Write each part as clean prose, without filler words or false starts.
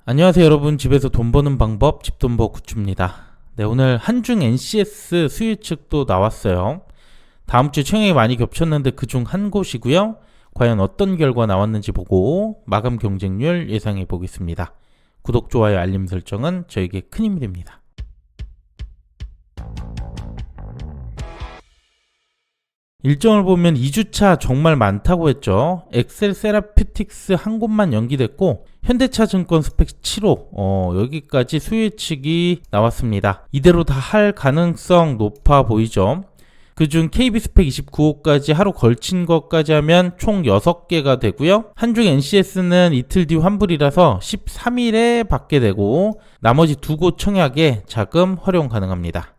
안녕하세요 여러분. 집에서 돈 버는 방법 집돈버 굿즈입니다. 네, 오늘 한중 NCS 수요 측도 나왔어요. 다음주에 청약이 많이 겹쳤는데 그중 한 곳이고요. 과연 어떤 결과 나왔는지 보고 마감 경쟁률 예상해 보겠습니다. 구독, 좋아요, 알림 설정은 저에게 큰 힘이 됩니다. 일정을 보면 2주차 정말 많다고 했죠. 엑셀 세라피틱스 한 곳만 연기됐고 현대차증권 스펙 7호 여기까지 수요 예측이 나왔습니다. 이대로 다 할 가능성 높아 보이죠. 그중 KB 스펙 29호까지 하루 걸친 것까지 하면 총 6개가 되고요. 한중 NCS는 이틀 뒤 환불이라서 13일에 받게 되고 나머지 두 곳 청약에 자금 활용 가능합니다.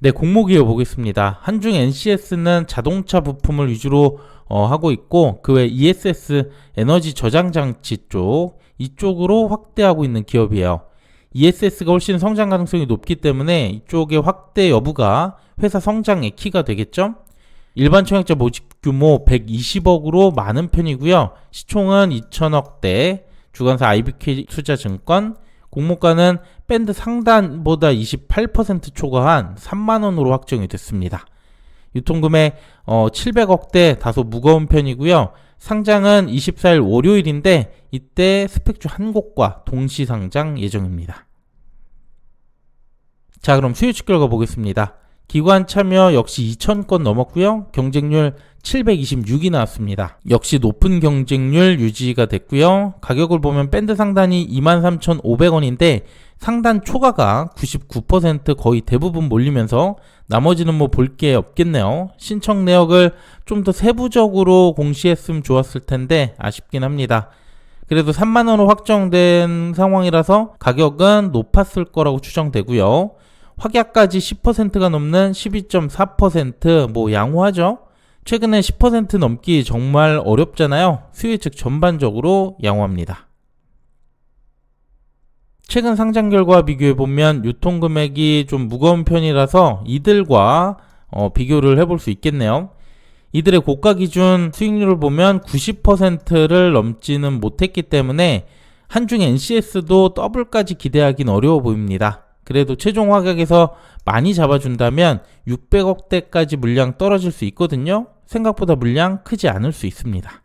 네, 공모기업 보겠습니다. 한중 NCS는 자동차 부품을 위주로 하고 있고 그 외 ESS 에너지 저장 장치 이쪽으로 확대하고 있는 기업이에요. ESS가 훨씬 성장 가능성이 높기 때문에 이쪽의 확대 여부가 회사 성장의 키가 되겠죠. 일반 청약자 모집 규모 120억으로 많은 편이고요. 시총은 2천억대, 주관사 IBK 투자증권, 공모가는 밴드 상단보다 28% 초과한 3만원으로 확정이 됐습니다. 유통금액 700억대, 다소 무거운 편이고요. 상장은 24일 월요일인데 이때 스펙주 한 곳과 동시 상장 예정입니다. 자, 그럼 수요측 결과 보겠습니다. 기관 참여 역시 2,000건 넘었고요. 경쟁률 726이 나왔습니다. 역시 높은 경쟁률 유지가 됐고요. 가격을 보면 밴드 상단이 23,500원인데 상단 초과가 99% 거의 대부분 몰리면서 나머지는 뭐 볼 게 없겠네요. 신청 내역을 좀 더 세부적으로 공시했으면 좋았을 텐데 아쉽긴 합니다. 그래도 3만원으로 확정된 상황이라서 가격은 높았을 거라고 추정되고요. 확약까지 10%가 넘는 12.4% 뭐 양호하죠. 최근에 10% 넘기 정말 어렵잖아요. 수요 예측 전반적으로 양호합니다. 최근 상장 결과 비교해보면 유통금액이 좀 무거운 편이라서 이들과 비교를 해볼 수 있겠네요. 이들의 고가 기준 수익률을 보면 90%를 넘지는 못했기 때문에 한중 NCS도 더블까지 기대하긴 어려워 보입니다. 그래도 최종 확약에서 많이 잡아준다면 600억대까지 물량 떨어질 수 있거든요. 생각보다 물량 크지 않을 수 있습니다.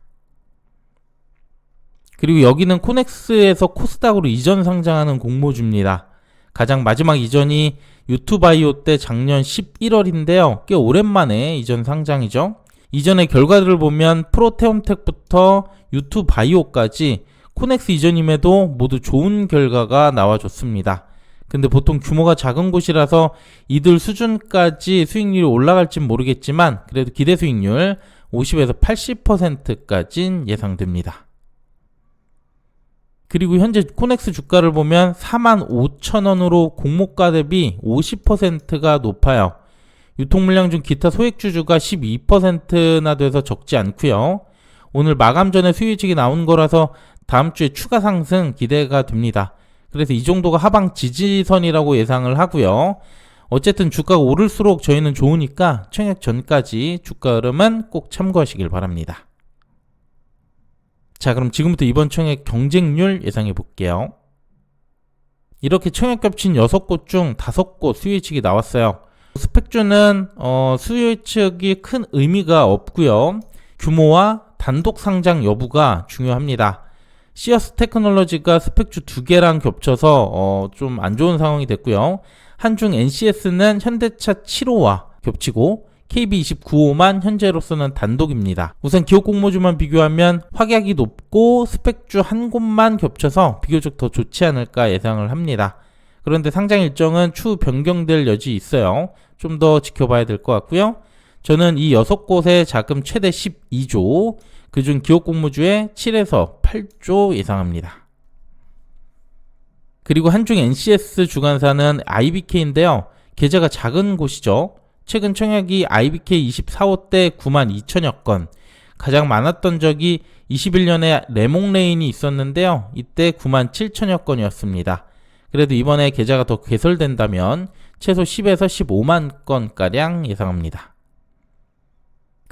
그리고 여기는 코넥스에서 코스닥으로 이전 상장하는 공모주입니다. 가장 마지막 이전이 유투바이오 때 작년 11월인데요. 꽤 오랜만에 이전 상장이죠. 이전의 결과들을 보면 프로테움텍부터 유투바이오까지 코넥스 이전임에도 모두 좋은 결과가 나와줬습니다. 근데 보통 규모가 작은 곳이라서 이들 수준까지 수익률이 올라갈진 모르겠지만 그래도 기대 수익률 50에서 80%까진 예상됩니다. 그리고 현재 코넥스 주가를 보면 45,000원으로 공모가 대비 50%가 높아요. 유통물량 중 기타 소액주주가 12%나 돼서 적지 않고요. 오늘 마감 전에 수요 예측이 나온 거라서 다음 주에 추가 상승 기대가 됩니다. 그래서 이 정도가 하방 지지선이라고 예상을 하고요. 어쨌든 주가가 오를수록 저희는 좋으니까 청약 전까지 주가 흐름은 꼭 참고하시길 바랍니다. 자, 그럼 지금부터 이번 청약 경쟁률 예상해 볼게요. 이렇게 청약 겹친 6곳 중 5곳 수요 예측이 나왔어요. 스펙주는 수요 예측이 큰 의미가 없고요. 규모와 단독 상장 여부가 중요합니다. 시어스 테크놀로지가 스펙주 2개랑 겹쳐서 좀 안 좋은 상황이 됐고요. 한중 NCS는 현대차 7호와 겹치고 KB29호만 현재로서는 단독입니다. 우선 기업 공모주만 비교하면 확약이 높고 스펙주 한 곳만 겹쳐서 비교적 더 좋지 않을까 예상을 합니다. 그런데 상장 일정은 추후 변경될 여지 있어요. 좀 더 지켜봐야 될 것 같고요. 저는 이 6곳에 자금 최대 12조, 그중 기업 공모주에 7에서 8조 예상합니다. 그리고 한중 NCS 주관사는 IBK인데요. 계좌가 작은 곳이죠. 최근 청약이 IBK 24호 때 92,000여 건, 가장 많았던 적이 21년에 레몽레인이 있었는데요. 이때 97,000여 건이었습니다. 그래도 이번에 계좌가 더 개설된다면 최소 10에서 15만 건가량 예상합니다.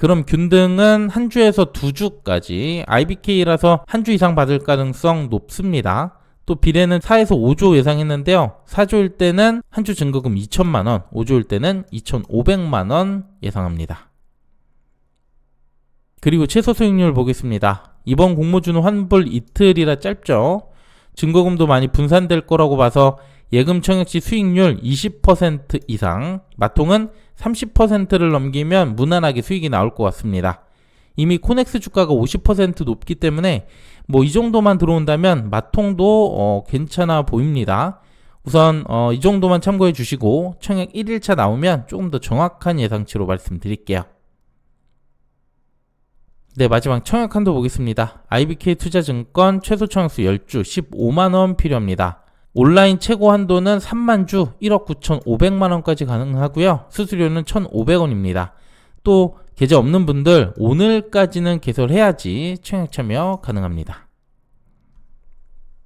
그럼 균등은 한 주에서 두 주까지, IBK라서 한 주 이상 받을 가능성 높습니다. 또 비례는 4에서 5조 예상했는데요. 4조일 때는 한 주 증거금 2천만원, 5조일 때는 2,500만원 예상합니다. 그리고 최소 수익률 보겠습니다. 이번 공모주는 환불 이틀이라 짧죠. 증거금도 많이 분산될 거라고 봐서 예금 청약 시 수익률 20% 이상, 마통은 30%를 넘기면 무난하게 수익이 나올 것 같습니다. 이미 코넥스 주가가 50% 높기 때문에 뭐 이 정도만 들어온다면 마통도 괜찮아 보입니다. 우선 이 정도만 참고해 주시고 청약 1일차 나오면 조금 더 정확한 예상치로 말씀드릴게요. 네, 마지막 청약 한도 보겠습니다. IBK 투자증권 최소 청약수 10주 15만원 필요합니다. 온라인 최고 한도는 3만 주 1억 9,500만원까지 가능하고요. 수수료는 1,500원입니다. 또 계좌 없는 분들 오늘까지는 개설해야지 청약 참여 가능합니다.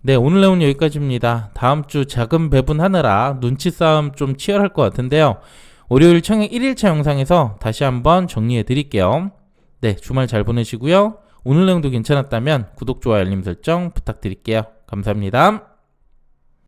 네, 오늘 내용 여기까지입니다. 다음 주 자금 배분하느라 눈치 싸움 좀 치열할 것 같은데요. 월요일 청약 1일차 영상에서 다시 한번 정리해 드릴게요. 네, 주말 잘 보내시고요. 오늘 내용도 괜찮았다면 구독, 좋아요, 알림 설정 부탁드릴게요. 감사합니다.